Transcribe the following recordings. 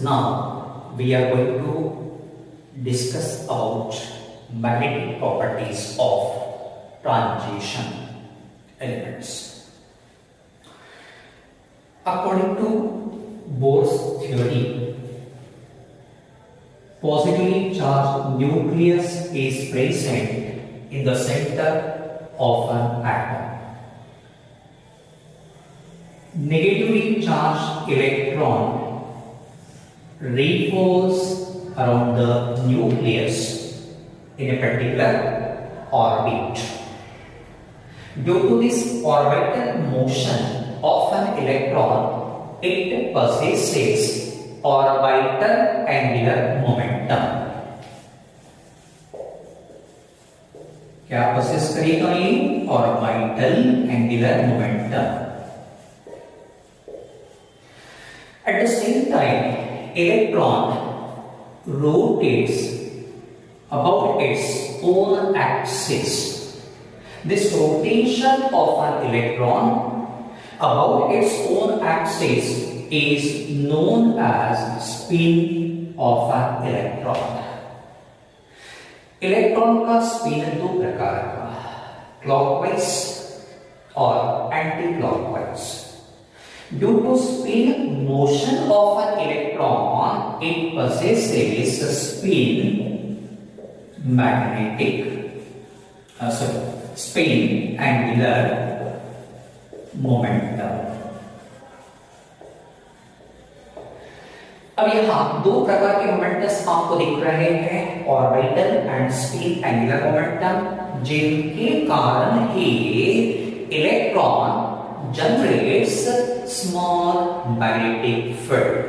Now we are going to discuss about magnetic properties of transition elements. According to Bohr's theory, positively charged nucleus is present in the center of an atom. Negatively charged electron revolves around the nucleus in a particular orbit. Due to this orbital motion of an electron, it possesses orbital angular momentum. क्या possess करेगा ये? Orbital angular momentum. At the same time, electron rotates about its own axis. This rotation of an electron about its own axis is known as spin of an electron. Electron का spin दो प्रकार का, clockwise और anti clockwise. Due to spin motion of an electron, it possesses a spin angular momentum. अब यहाँ दो प्रकार के मोमेंटम्स आपको दिख रहे हैं, orbital and spin angular momentum, जिनके कारण ही electron generates small magnetic field.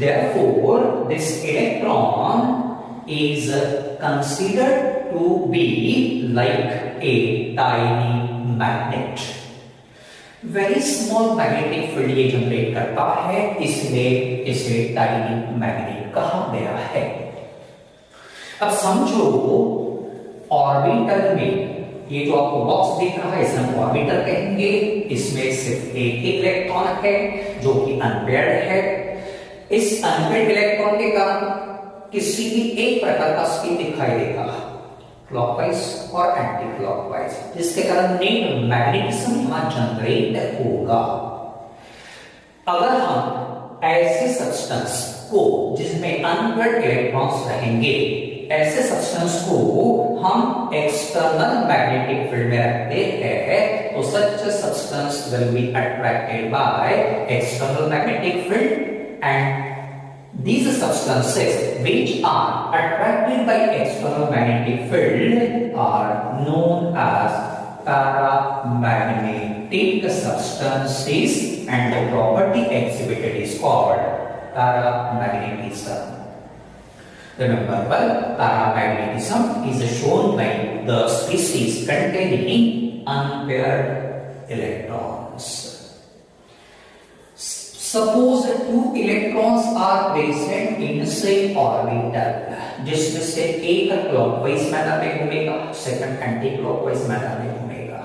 Therefore, this electron is considered to be like a tiny magnet. Very small magnetic field ये generate करता है, इसलिए इसे tiny magnet कहा गया है. अब समझो ऑर्बिटल में ये जो आपको बॉक्स दिख रहा है, इसे हम ऑर्बिटल कहेंगे. इसमें सिर्फ एक इलेक्ट्रॉन है जो कि अनपेयर्ड है. इस अनपेयर्ड इलेक्ट्रॉन के कारण किसी भी एक प्रकार का स्पिन दिखाई देगा, क्लॉकवाइज और एंटी क्लॉकवाइज, जिसके कारण नेट मैग्नेटिज्म यहां जनरेट होगा. अगर हम ऐसे सब्सटेंस को जिसमें अनपेयर्ड इलेक्ट्रॉन्स रहेंगे, ऐसे सब्सटेंस को हम एक्सटर्नल मैग्नेटिक फील्ड में रखते हैं, तो such substance will be attracted by external magnetic field, and these substances which are attracted by external magnetic field are known as paramagnetic substances, and the property exhibited is called paramagnetism. Remember, paramagnetism is shown by the species containing unpaired electrons. Suppose two electrons are present in same orbital, जिसमें से एक clockwise manner में घूमेगा, second anti clockwise manner में घूमेगा.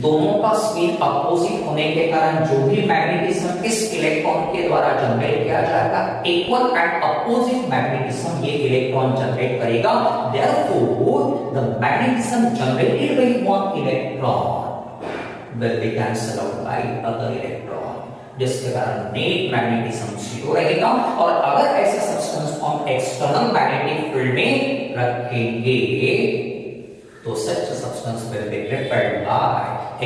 दोनों का spin opposite होने के कारण जो भी मैग्नेटिज्म इस इलेक्ट्रॉन के द्वारा जनरेट किया जाएगा, इक्वल एंड अपोजिट मैग्नेटिज्म ये इलेक्ट्रॉन जनरेट करेगा. Therefore, the magnetism generated by one electron will be cancelled out by other electron, जिसके कारण नेट मैग्नेटिज्म जीरो रहेगा. और अगर ऐसे सब्सटेंस को हम एक्सटर्नल मैग्नेटिक फील्ड में रखेंगे, तो such a substance will be repelled by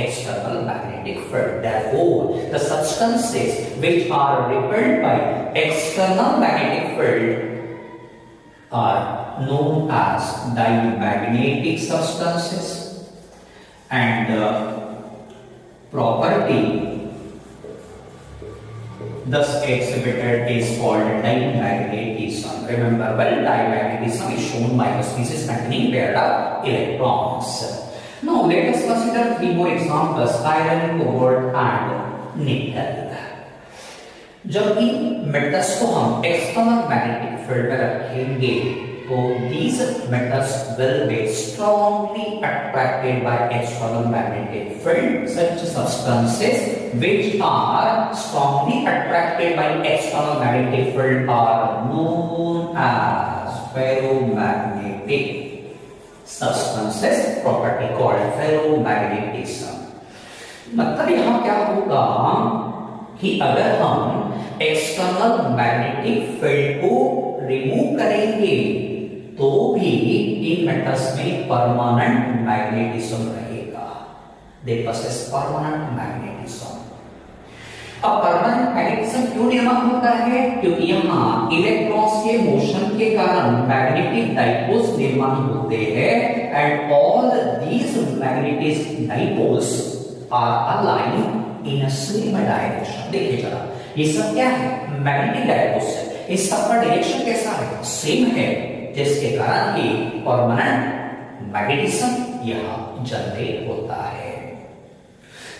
external magnetic field. Therefore, the substances which are repelled by external magnetic field are known as diamagnetic substances, and the property thus exhibited is called diamagnetism. Remember, well, diamagnetism is shown by the species containing paired electrons. Now, let us consider three more examples: iron, cobalt, and nickel. जब इन metals को हम external magnetic field में रखेंगे, So these metals will be strongly attracted by external magnetic field. Such substances which are strongly attracted by external magnetic field are known as ferromagnetic substances. Property called ferromagnetism. मतलब यहाँ क्या होगा कि अगर हम external magnetic field को remove करेंगे तो भी इन मेटल्स में परमानेंट मैग्नेटिज्म रहेगा. दे पोसेस परमानेंट मैग्नेटिज्म. अब परमानेंट मैग्नेटिज्म क्यों निर्माण होता है? क्योंकि यहाँ इलेक्ट्रॉन्स के मोशन के कारण मैग्नेटिक डाइपोल्स निर्माण होते हैं and all these magnetic dipoles are aligned in a same direction. देखिए जरा ये सब क्या है? मैग्नेटिक डाइपोल्स है. इस सब का डायरेक्शन कैसा है? सेम है, जिसके कारण ही परमानेंट मैग्नेटिज्म यहां जनरेट होता है.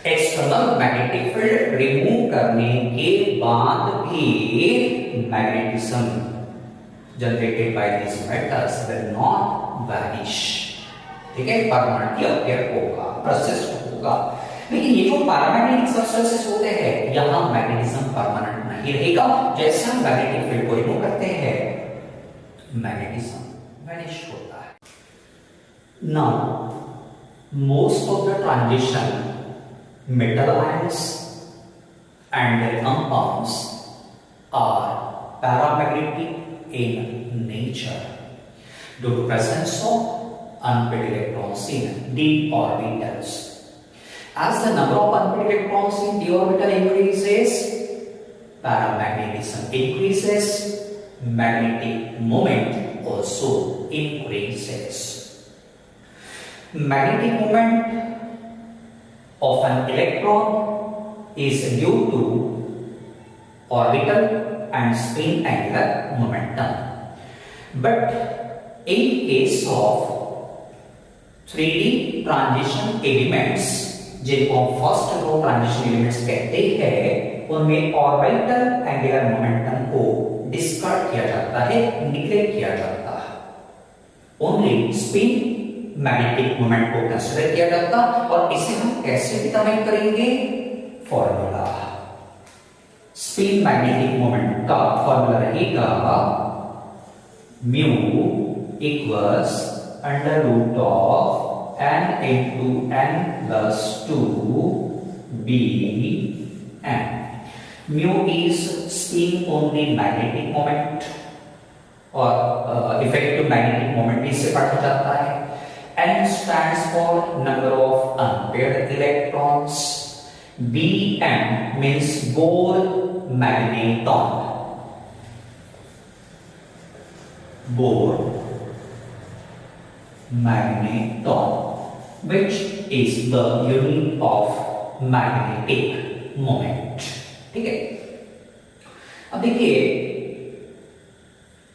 एक्सटर्नल मैग्नेटिक फील्ड रिमूव करने के बाद भी magnetism generated by this metals will not vanish. ठीक है, परमानेंटली अपीयर होगा, परसिस्ट होगा. लेकिन ये जो पैरामैग्नेटिक सब्सटेंसेस होते हैं यहां मैग्नेटिज्म परमानेंट नहीं रहेगा. जैसे हम मैग्नेटिक फील्ड को रिमूव करते हैं मैग्नेटिज्म वैनिश होता है. Now most of the transition metal ions and their compounds are paramagnetic in nature due to presence of unpaired electrons in d orbitals. As the number of unpaired electrons in d orbital increases, paramagnetism increases, magnetic moment also increases. Magnetic moment of an electron is due to orbital and spin angular momentum. But in case of 3D transition elements, जिनको first row transition elements कहते हैं, उनमें orbital angular momentum को discard किया जाता है, neglect किया जाता है. ओनली स्पिन मैग्नेटिक मोमेंट को कंसीडर किया जाता. और इसे हम कैसे डिटरमाइन करेंगे? फॉर्मूला. स्पिन मैग्नेटिक मोमेंट का फॉर्मूला रहेगा mu equals under root of n into n plus 2 b n. Mu is spin only magnetic moment और इफेक्टिव मैग्नेटिक मोमेंट इससे पढ़ा जाता है. N stands for number of unpaired electrons. Bm means Bohr magneton. Bohr magneton, which is the unit of magnetic moment. ठीक है. अब देखिए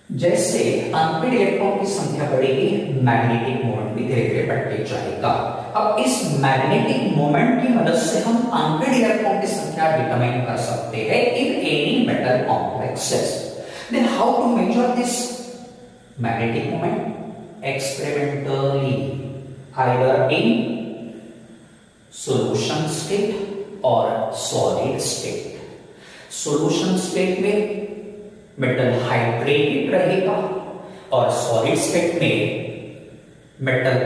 जैसे अनपेड इलेक्ट्रॉन की संख्या बढ़ेगी मैग्नेटिक मोमेंट भी धीरे धीरे बढ़ते जाएगा. अब इस मैग्नेटिक मोमेंट की मदद से हम अनपेड इलेक्ट्रॉन की संख्या डिटरमाइन कर सकते हैं in any metal complexes. Then how to measure this magnetic moment? Experimentally, either in solution state और सॉलिड स्टेट. सॉल्यूशन स्टेट में मेटल हाइड्रेटेड रहेगा और सॉलिड स्टेट में metal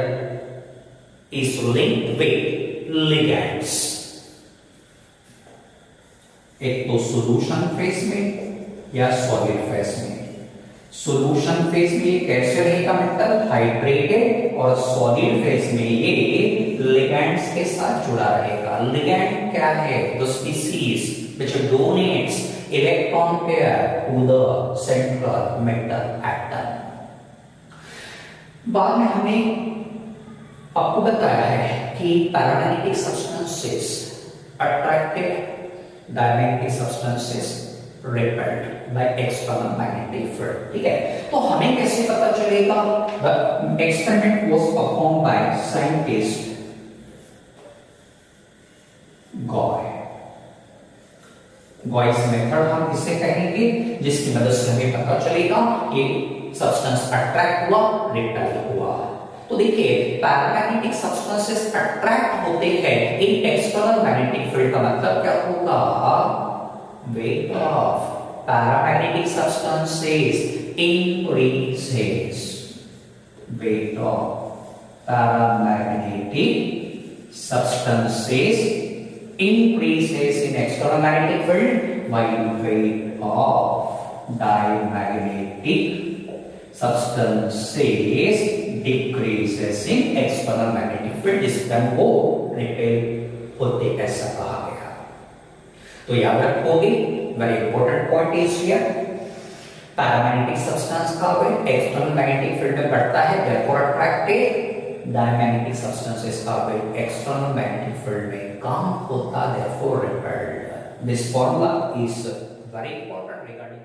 is linked with ligands. एक तो सॉल्यूशन फेज में या solid phase में. सॉल्यूशन फेज में ये कैसे रहेगा? Metal hydrated. और सॉलिड फेज में ये लिगैंड्स के साथ जुड़ा रहेगा. लिगैंड क्या है? The species which donates electron pair to the central metal atom. बाद में हमने आपको बताया है कि paramagnetic substances attracted, diamagnetic substances repelled by external magnetic field. ठीक है, तो हमें कैसे पता चलेगा? The experiment was performed by scientist Gouy. Guys method हम इसे कहेंगे, जिसकी मदद से हमें पता चलेगा कि सब्सटेंस अट्रैक्ट हुआ, रिपेल हुआ। तो देखिए पैरामैग्नेटिक सब्सटेंसेस अट्रैक्ट होते हैं इन एक्सटर्नल मैग्नेटिक फील्ड का मतलब क्या होगा, weight of paramagnetic substances increases, weight of paramagnetic substances increases in external magnetic field while weight of diamagnetic substances decreases in external magnetic field, जिसमें वो रिपेल होते ऐसा कहा गया। तो याद रखोगे, very important point is here, paramagnetic substance का वेट एक्सटर्नल मैग्नेटिक फील्ड में बढ़ता है, therefore attracted, डायमैग्नेटिक सब्सटेंसेस का वेट एक्सटर्नल मैग्नेटिक फील्ड में कम होता है, therefore repelled. This formula is very important regarding